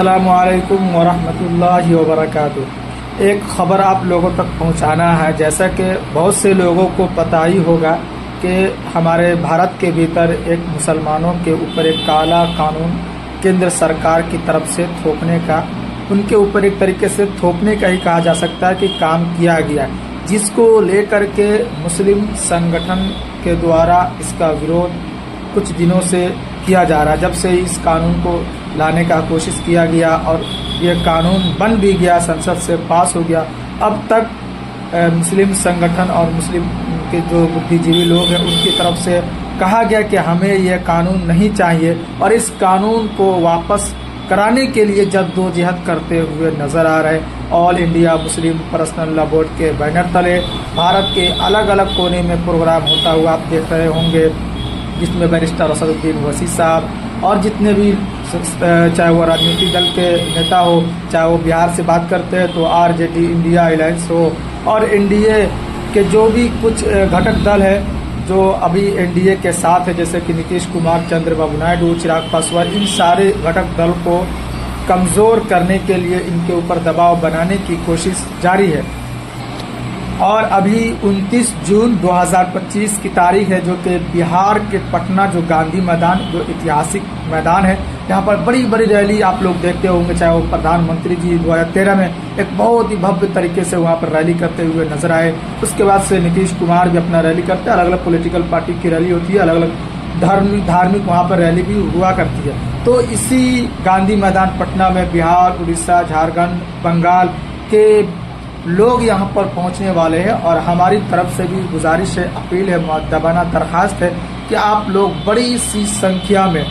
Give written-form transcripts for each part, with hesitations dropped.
अस्सलामुअलैकुम वरहमतुल्लाहि वबरकातुह। एक ख़बर आप लोगों तक पहुंचाना है। जैसा कि बहुत से लोगों को पता ही होगा कि हमारे भारत के भीतर एक मुसलमानों के ऊपर एक काला कानून केंद्र सरकार की तरफ से थोपने का, उनके ऊपर एक तरीके से थोपने का ही कहा जा सकता है कि काम किया गया, जिसको लेकर के मुस्लिम संगठन के द्वारा इसका विरोध कुछ दिनों से किया जा रहा है। जब से इस कानून को लाने का कोशिश किया गया और ये कानून बन भी गया, संसद से पास हो गया, अब तक मुस्लिम संगठन और मुस्लिम के जो बुद्धिजीवी लोग हैं उनकी तरफ से कहा गया कि हमें ये कानून नहीं चाहिए और इस कानून को वापस कराने के लिए जद्दोजहद करते हुए नजर आ रहे। All India Muslim personal law board के बैनर तले भारत के अलग अलग कोने में प्रोग्राम होता हुआ आप देख रहे होंगे, जिसमें बैरिस्टर असदुद्दीन ओवैसी साहब और जितने भी, चाहे वो राजनीतिक दल के नेता हो, चाहे वो बिहार से बात करते हैं तो आरजेडी इंडिया अलायंस हो, और एनडीए के जो भी कुछ घटक दल है जो अभी एनडीए के साथ है, जैसे कि नीतीश कुमार, चंद्रबाबू नायडू, चिराग पासवान, इन सारे घटक दल को कमज़ोर करने के लिए इनके ऊपर दबाव बनाने की कोशिश जारी है। और अभी 29 जून 2025 की तारीख है, जो कि बिहार के पटना, जो गांधी मैदान, जो ऐतिहासिक मैदान है, यहाँ पर बड़ी बड़ी रैली आप लोग देखते होंगे। चाहे वो प्रधानमंत्री जी 2013 में एक बहुत ही भव्य तरीके से वहाँ पर रैली करते हुए नजर आए। उसके बाद से नीतीश कुमार भी अपना रैली करते हैं, अलग अलग पॉलिटिकल पार्टी की रैली होती है, अलग अलग धार्मिक वहाँ पर रैली भी हुआ करती है। तो इसी गांधी मैदान पटना में बिहार, उड़ीसा, झारखंड, बंगाल के लोग यहाँ पर पहुँचने वाले हैं और हमारी तरफ से भी गुजारिश है, अपील है, मुअद्दबाना दरखास्त है कि आप लोग बड़ी सी संख्या में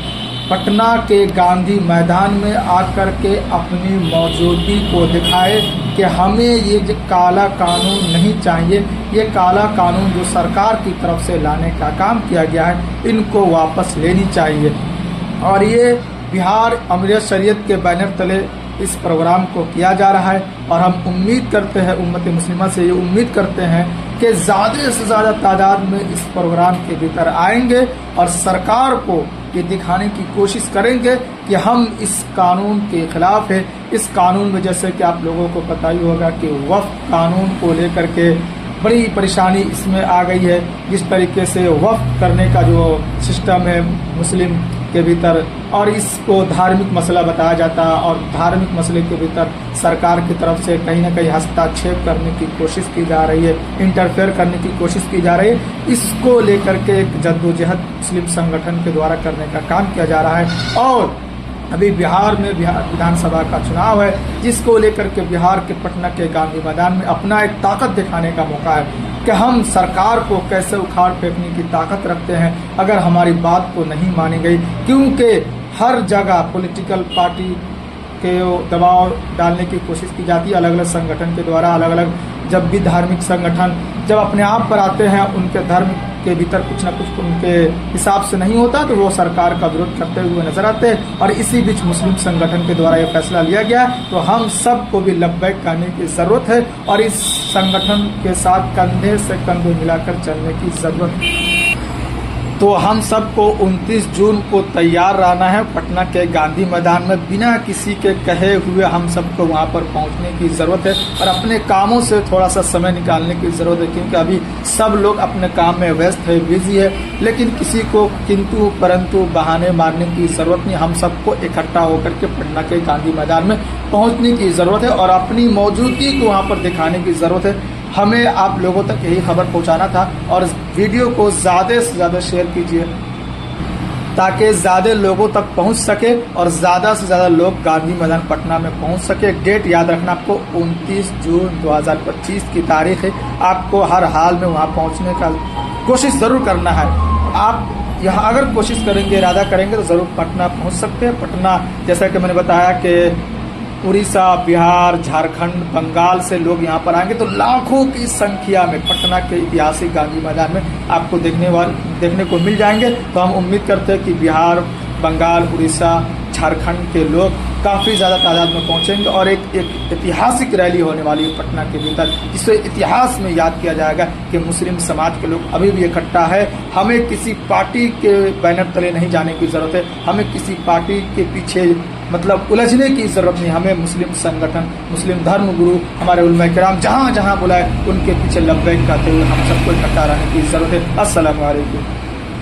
पटना के गांधी मैदान में आकर के अपनी मौजूदगी को दिखाए कि हमें ये जो काला कानून नहीं चाहिए, ये काला कानून जो सरकार की तरफ से लाने का काम किया गया है, इनको वापस लेनी चाहिए। और ये बिहार अमीर शरीयत के बैनर तले इस प्रोग्राम को किया जा रहा है और हम उम्मीद करते हैं, उम्मत मुस्लिमा से ये उम्मीद करते हैं कि ज़्यादा से ज़्यादा तादाद में इस प्रोग्राम के भीतर आएंगे और सरकार को ये दिखाने की कोशिश करेंगे कि हम इस कानून के खिलाफ है। इस कानून में, जैसे कि आप लोगों को पता ही होगा कि वक्फ कानून को लेकर के बड़ी परेशानी इसमें आ गई है। जिस तरीके से वक्फ करने का जो सिस्टम है मुस्लिम के भीतर, और इसको धार्मिक मसला बताया जाता है और धार्मिक मसले के भीतर सरकार की तरफ से कहीं ना कहीं हस्तक्षेप करने की कोशिश की जा रही है, इंटरफेयर करने की कोशिश की जा रही है। इसको लेकर के एक जद्दोजहद मुस्लिम संगठन के द्वारा करने का काम किया जा रहा है। और अभी बिहार में विधानसभा का चुनाव है, जिसको लेकर के बिहार के पटना के गांधी मैदान में अपना एक ताकत दिखाने का मौका है कि हम सरकार को कैसे उखाड़ फेंकने की ताकत रखते हैं अगर हमारी बात को नहीं मानी गई। क्योंकि हर जगह पॉलिटिकल पार्टी के दबाव डालने की कोशिश की जाती है, अलग अलग संगठन के द्वारा। अलग अलग जब भी धार्मिक संगठन जब अपने आप पर आते हैं, उनके धर्म के भीतर कुछ ना कुछ उनके हिसाब से नहीं होता, तो वो सरकार का विरोध करते हुए नजर आते हैं। और इसी बीच मुस्लिम संगठन के द्वारा ये फैसला लिया गया, तो हम सबको भी लब्बैक कहने की ज़रूरत है और इस संगठन के साथ कंधे से कंधे मिलाकर चलने की ज़रूरत है। तो हम सबको 29 जून को तैयार रहना है पटना के गांधी मैदान में। बिना किसी के कहे हुए हम सबको वहां पर पहुंचने की ज़रूरत है और अपने कामों से थोड़ा सा समय निकालने की ज़रूरत है, क्योंकि अभी सब लोग अपने काम में व्यस्त है, बिजी है। लेकिन किसी को किंतु परंतु बहाने मारने की ज़रूरत नहीं। हम सबको इकट्ठा होकर के पटना के गांधी मैदान में पहुँचने की ज़रूरत है और अपनी मौजूदगी को वहाँ पर दिखाने की ज़रूरत है। हमें आप लोगों तक यही खबर पहुंचाना था और वीडियो को ज़्यादा से ज़्यादा शेयर कीजिए ताकि ज़्यादा लोगों तक पहुंच सके और ज़्यादा से ज़्यादा लोग गांधी मैदान पटना में पहुंच सके। डेट याद रखना आपको, 29 जून 2025 की तारीख है। आपको हर हाल में वहां पहुंचने का कोशिश ज़रूर करना है। आप यहाँ अगर कोशिश करेंगे, इरादा करेंगे, तो ज़रूर पटना पहुँच सकते हैं। पटना, जैसा कि मैंने बताया कि उड़ीसा, बिहार, झारखंड, बंगाल से लोग यहाँ पर आएंगे, तो लाखों की संख्या में पटना के ऐतिहासिक गांधी मैदान में आपको देखने को मिल जाएंगे। तो हम उम्मीद करते हैं कि बिहार, बंगाल, उड़ीसा, झारखंड के लोग काफ़ी ज़्यादा तादाद में पहुंचेंगे और एक ऐतिहासिक रैली होने वाली है पटना के भीतर, जिसे इतिहास में याद किया जाएगा कि मुस्लिम समाज के लोग अभी भी इकट्ठा है। हमें किसी पार्टी के बैनर तले नहीं जाने की ज़रूरत है, हमें किसी पार्टी के पीछे मतलब उलझने की ज़रूरत नहीं। हमें मुस्लिम संगठन, मुस्लिम धर्म गुरु, हमारे उलमा किराम जहाँ जहाँ बुलाए उनके पीछे लब्बैक कहते हुए हम सबको इकट्ठा रहने की ज़रूरत है। अस्सलामु अलैकुम।